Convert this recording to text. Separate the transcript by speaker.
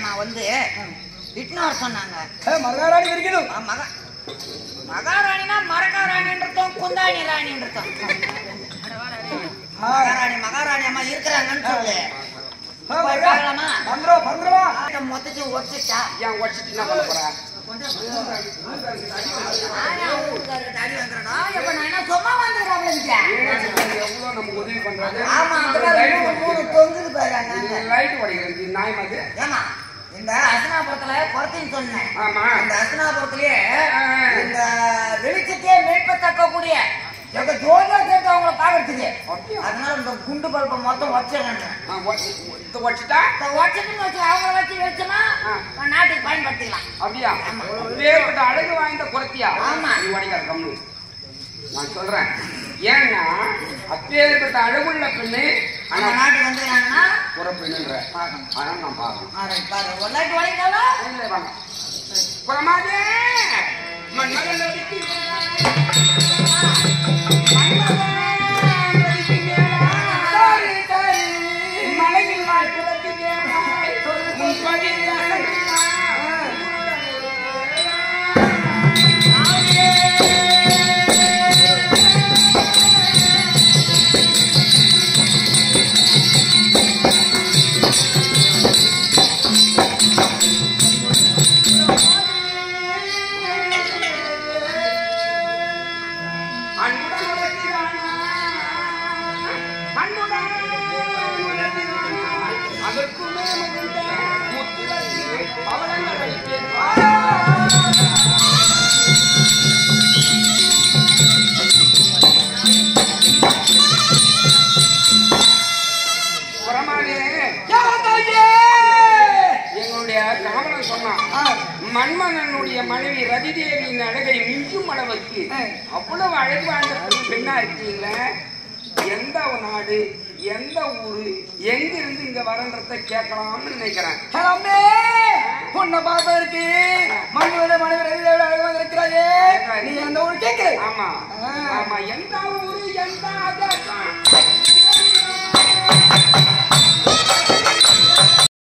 Speaker 1: அம்மா வந்து இட்னு சொன்னாங்க.
Speaker 2: மகாராணி இருக்குது.
Speaker 1: மகாராணினா மரகாராணின்றதும் குந்தாணி ராணின்றதும். மகாராணி அம்மா இருக்கிறாங்கன்னு சொல்லு. பார்க்கலாமா? மொத்தத்தையும் ஒடிச்சிட்டா.
Speaker 2: ஏன் ஒடிச்சிட்டு என்ன பண்ண போற?
Speaker 1: சும்மா வந்துடுறாங்க.
Speaker 2: எவ்வளவு நமக்கு உதவி பண்றாங்க.
Speaker 1: ஆமா, தொங்குது பாருங்க.
Speaker 2: லைட் உடைக்கிறது நாய் மாதிரி.
Speaker 1: ஏமா இந்த அசனாபுரத்துல குறைச்சின்னு சொன்னேன்.
Speaker 2: ஆமா,
Speaker 1: இந்த அசனாபுரத்திலேயே இந்த வெளிச்சத்தையே மேற்பத்தக்கூடிய ஜோதியா சேர்த்து அவங்கள பாக்குறதுக்கு. அதனால இந்த குண்டு பல்பை மொத்தம் வச்சிடறேன்.
Speaker 2: வச்சுட்டா
Speaker 1: வச்சுட்டுன்னு வச்சு அவங்கள வச்சு வச்சோம்னா நாட்டுக்கு பயன்படுத்திக்கலாம்.
Speaker 2: அப்படியா? வேறுபட்ட அழகு வாய்ந்த குறைத்தியா?
Speaker 1: ஆமா,
Speaker 2: நீ உடைக்காத கம்மு. நான் சொல்றேன். ஏன்னா அப்பேற்பட்ட அழகுள்ள பெண்ணு
Speaker 1: ஆனா நாட்டுக்கு வந்துருக்காங்கன்னா
Speaker 2: ஒரு பெண்ணுன்ற அதனால நான் பார்க்கணும்.
Speaker 1: ஒரு லைட் உடைக்கலாம்.
Speaker 2: இல்லை வாங்க புறமாதே மண்மகன் எங்களுடைய காவலன் சொன்னான். மன்மதனுடைய மனைவி ரதிதேவியின் அழகை மிஞ்சும் அளவுக்கு அவ்வளவு அழகு வாழ்ந்த பெண்ணா இருக்கீங்கள. எந்த நாடு, எந்த ஊரு, எங்கிருந்து இங்க வரன்றத கேட்கலாம்னு நினைக்கிறேன்.
Speaker 3: உன்னை பார்ப்பதற்கு மன்மதனுடைய மனைவி ரதிதேவி அழகு வந்திருக்கிறாயே. நீ எந்த ஊரு கேட்கிறேன்?
Speaker 2: ஆமா ஆமா, எந்த ஊரு